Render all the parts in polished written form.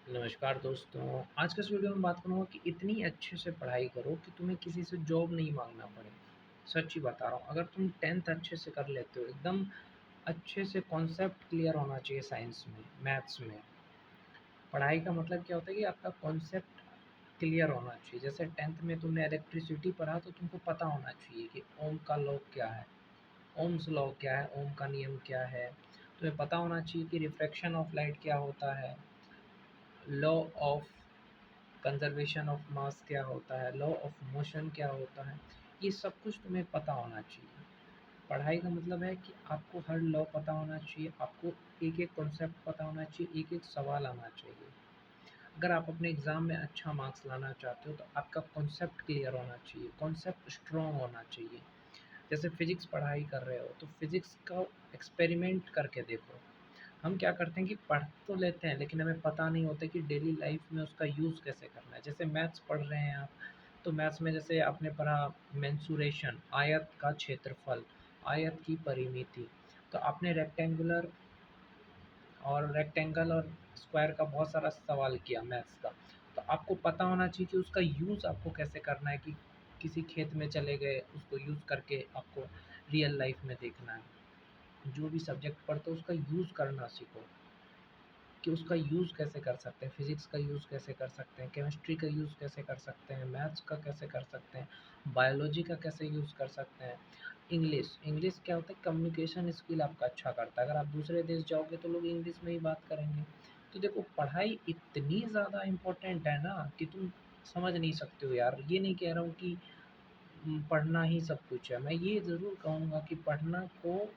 नमस्कार दोस्तों, आज के इस वीडियो में बात करूँगा कि इतनी अच्छे से पढ़ाई करो कि तुम्हें किसी से जॉब नहीं माँगना पड़े। सच ही बता रहा हूँ, अगर तुम 10th अच्छे से कर लेते हो, एकदम अच्छे से कॉन्सेप्ट क्लियर होना चाहिए साइंस में, मैथ्स में। पढ़ाई का मतलब क्या होता है कि आपका कॉन्सेप्ट क्लियर होना चाहिए। जैसे 10th में तुमने इलेक्ट्रिसिटी पढ़ा तो तुमको पता होना चाहिए कि ओम का लॉ क्या है, ओम्स लॉ क्या है, ओम का नियम क्या है। तुम्हें पता होना चाहिए कि रिफ्रैक्शन ऑफ लाइट क्या होता है, law of conservation of mass क्या होता है, लॉ ऑफ मोशन क्या होता है, ये सब कुछ तुम्हें पता होना चाहिए। पढ़ाई का मतलब है कि आपको हर लॉ पता होना चाहिए, आपको एक-एक कॉन्सेप्ट पता होना चाहिए, एक-एक सवाल आना चाहिए। अगर आप अपने एग्ज़ाम में अच्छा मार्क्स लाना चाहते हो तो आपका कॉन्सेप्ट क्लियर होना चाहिए, कॉन्सेप्ट स्ट्रॉन्ग होना चाहिए। जैसे फिज़िक्स पढ़ाई कर रहे हो तो फिज़िक्स का एक्सपेरिमेंट करके देखो। हम क्या करते हैं कि पढ़ तो लेते हैं लेकिन हमें पता नहीं होता कि डेली लाइफ में उसका यूज़ कैसे करना है। जैसे मैथ्स पढ़ रहे हैं आप, तो मैथ्स में जैसे आपने पढ़ा मेंसुरेशन, आयत का क्षेत्रफल, आयत की परिमिति। तो आपने रेक्टेंगल और स्क्वायर का बहुत सारा सवाल किया मैथ्स का। तो आपको पता होना चाहिए कि उसका यूज़ आपको कैसे करना है, कि किसी खेत में चले गए, उसको यूज़ करके आपको रियल लाइफ में देखना है। जो भी सब्जेक्ट पढ़ते हो उसका यूज़ करना सीखो। कि उसका यूज़ कैसे कर सकते हैं, फिज़िक्स का यूज़ कैसे कर सकते हैं, केमिस्ट्री का यूज़ कैसे कर सकते हैं, मैथ्स का कैसे कर सकते हैं, बायोलॉजी का कैसे यूज़ कर सकते हैं। इंग्लिश, इंग्लिश क्या होता है, कम्युनिकेशन स्किल आपका अच्छा करता है। अगर आप दूसरे देश जाओगे तो लोग इंग्लिश में ही बात करेंगे। तो देखो पढ़ाई इतनी ज़्यादा इम्पोर्टेंट है ना कि तुम समझ नहीं सकते हो यार। ये नहीं कह रहा हूँ कि पढ़ना ही सब कुछ है। मैं ये ज़रूर कहूँगा कि पढ़ना को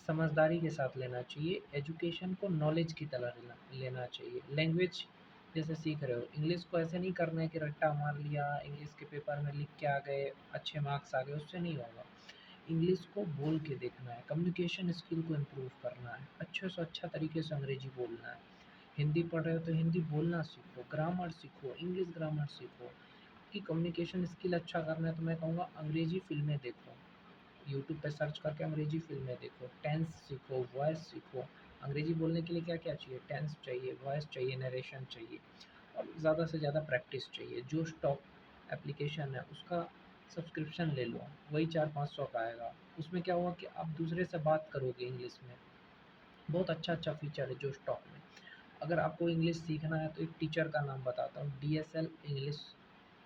समझदारी के साथ लेना चाहिए, एजुकेशन को नॉलेज की तरह लेना चाहिए। लैंग्वेज जैसे सीख रहे हो, इंग्लिश को ऐसे नहीं करना है कि रट्टा मार लिया, इंग्लिश के पेपर में लिख के आ गए, अच्छे मार्क्स आ गए, उससे नहीं होगा। इंग्लिश को बोल के देखना है, कम्युनिकेशन स्किल को इम्प्रूव करना है, अच्छे से अच्छा तरीके से अंग्रेजी बोलना है। हिंदी पढ़ रहे हो तो हिंदी बोलना सीखो, ग्रामर सीखो, इंग्लिश ग्रामर सीखो। कि कम्युनिकेशन स्किल अच्छा करना है तो मैं कहूँगा अंग्रेजी फ़िल्में देखो। यूट्यूब पे सर्च करके अंग्रेजी फ़िल्में देखो, टेंस सीखो, वॉइस सीखो। अंग्रेजी बोलने के लिए क्या-क्या चाहिए? टेंस चाहिए, वॉइस चाहिए, नरेशन चाहिए और ज़्यादा से ज़्यादा प्रैक्टिस चाहिए। जो स्टॉक एप्लीकेशन है उसका सब्सक्रिप्शन ले लो, वही 400-500 का आएगा। उसमें क्या होगा कि आप दूसरे से बात करोगे इंग्लिश में। बहुत अच्छा-अच्छा फ़ीचर है जो स्टॉक में। अगर आपको इंग्लिश सीखना है तो एक टीचर का नाम बताता हूँ, डीएसएल इंग्लिश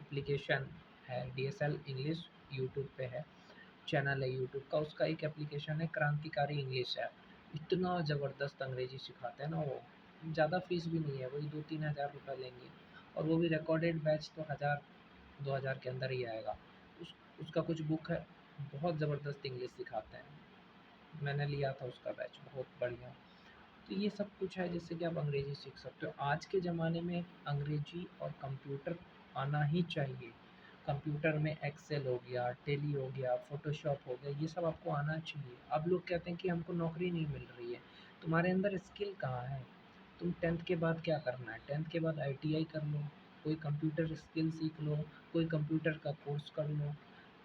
एप्लीकेशन है, डीएसएल इंग्लिश यूट्यूब पे है। चैनल है यूट्यूब का, उसका एक एप्लीकेशन है क्रांतिकारी इंग्लिश ऐप। इतना ज़बरदस्त अंग्रेजी सिखाते हैं ना वो, ज़्यादा फ़ीस भी नहीं है, वही 2-3 हज़ार रुपए लेंगे और वो भी रिकॉर्डेड बैच तो 1000-2000 के अंदर ही आएगा। उसका कुछ बुक है, बहुत ज़बरदस्त इंग्लिश सिखाते हैं। मैंने लिया था उसका बैच, बहुत बढ़िया। तो ये सब कुछ है जिससे कि आप अंग्रेजी सीख सकते हो। आज के ज़माने में अंग्रेजी और कंप्यूटर आना ही चाहिए। कंप्यूटर में एक्सेल हो गया, टैली हो गया, फ़ोटोशॉप हो गया, ये सब आपको आना चाहिए। अब लोग कहते हैं कि हमको नौकरी नहीं मिल रही है। तुम्हारे अंदर स्किल कहाँ है? तुम 10th के बाद क्या करना है? 10th के बाद आईटीआई कर लो, कोई कंप्यूटर स्किल सीख लो, कोई कंप्यूटर का कोर्स कर लो,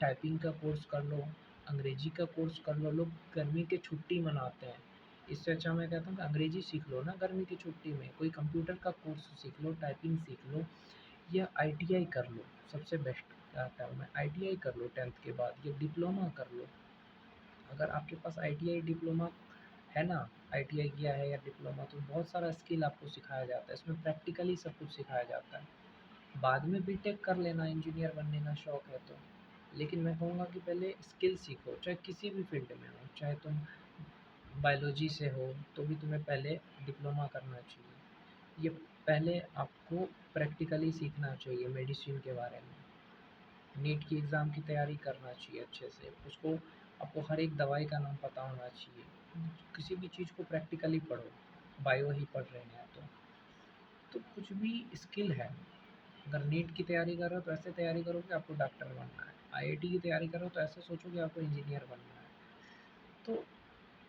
टाइपिंग का कोर्स कर लो, अंग्रेजी का कोर्स कर लो। लोग गर्मी की छुट्टी मनाते हैं। इससे अच्छा मैं कहता हूँ कि अंग्रेजी सीख लो ना गर्मी की छुट्टी में, कोई कंप्यूटर का कोर्स सीख लो, टाइपिंग सीख लो या आईटीआई कर लो। सबसे बेस्ट कहता हूँ मैं, आईटीआई कर लो 10th के बाद या डिप्लोमा कर लो। अगर आपके पास आईटीआई डिप्लोमा है ना, आईटीआई किया है या डिप्लोमा, तो बहुत सारा स्किल आपको सिखाया जाता है। इसमें प्रैक्टिकली सब कुछ सिखाया जाता है। बाद में बीटेक कर लेना, इंजीनियर बनने का शौक है तो। लेकिन मैं कहूँगा कि पहले स्किल सीखो, चाहे किसी भी फ़ील्ड में हो, चाहे तुम बायोलॉजी से हो तो भी तुम्हें पहले डिप्लोमा करना चाहिए। ये पहले आपको प्रैक्टिकली सीखना चाहिए मेडिसिन के बारे में। नीट की एग्ज़ाम की तैयारी करना चाहिए अच्छे से। उसको आपको हर एक दवाई का नाम पता होना चाहिए। किसी भी चीज़ को प्रैक्टिकली पढ़ो, बायो ही पढ़ रहे हैं तो कुछ भी स्किल है। अगर नीट की तैयारी कर रहे हो तो ऐसे तैयारी करो कि आपको डॉक्टर बनना है। आईआईटी की तैयारी कर रहे हो तो ऐसे सोचो कि आपको इंजीनियर बनना है। तो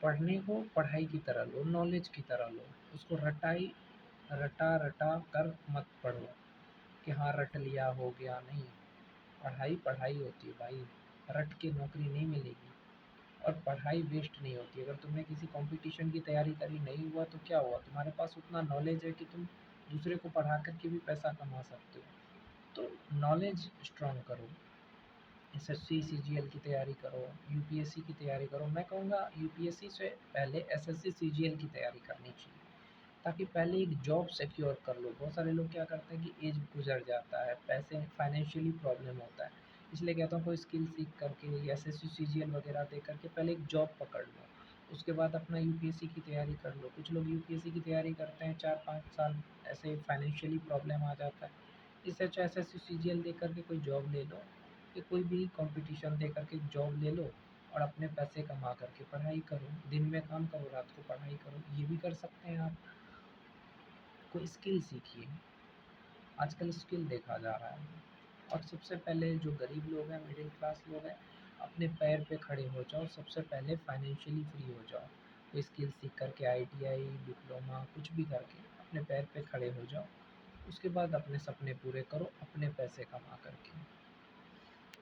पढ़ने को पढ़ाई की तरह लो, नॉलेज की तरह लो। उसको रटा कर मत पढ़ो कि हाँ रट लिया हो गया, नहीं। पढ़ाई पढ़ाई होती है भाई, रट के नौकरी नहीं मिलेगी। और पढ़ाई वेस्ट नहीं होती। अगर तुमने किसी कॉम्पिटिशन की तैयारी करी, नहीं हुआ तो क्या हुआ? तुम्हारे पास उतना नॉलेज है कि तुम दूसरे को पढ़ा कर के भी पैसा कमा सकते हो। तो नॉलेज स्ट्रॉन्ग करो, एसएससी सीजीएल की तैयारी करो, यूपीएससी की तैयारी करो। मैं कहूँगा यूपीएससी से पहले एसएससी सीजीएल की तैयारी करनी चाहिए, ताकि पहले एक जॉब सिक्योर कर लो। बहुत सारे लोग क्या करते हैं कि एज गुजर जाता है, पैसे फाइनेंशियली प्रॉब्लम होता है, इसलिए कहता हूँ कोई स्किल सीख करके या एसएससी सीजीएल वगैरह दे करके पहले एक जॉब पकड़ लो, उसके बाद अपना यूपीएससी की तैयारी कर लो। कुछ लोग यूपीएससी की तैयारी करते हैं 4-5 साल, ऐसे फाइनेंशियली प्रॉब्लम आ जाता है। इससे अच्छा एसएससी सीजीएल दे करके कोई जॉब ले लो, कि कोई भी कंपटीशन दे करके जॉब ले लो और अपने पैसे कमा करके पढ़ाई करो। दिन में काम करो, रात को पढ़ाई करो, ये भी कर सकते हैं आप। कोई स्किल सीखिए, आजकल स्किल देखा जा रहा है। और सबसे पहले जो गरीब लोग हैं, मिडिल क्लास लोग हैं, अपने पैर पे खड़े हो जाओ, सबसे पहले फाइनेंशियली फ्री हो जाओ। कोई स्किल सीख करके आईटीआई, डिप्लोमा कुछ भी करके अपने पैर पे खड़े हो जाओ। उसके बाद अपने सपने पूरे करो अपने पैसे कमा करके।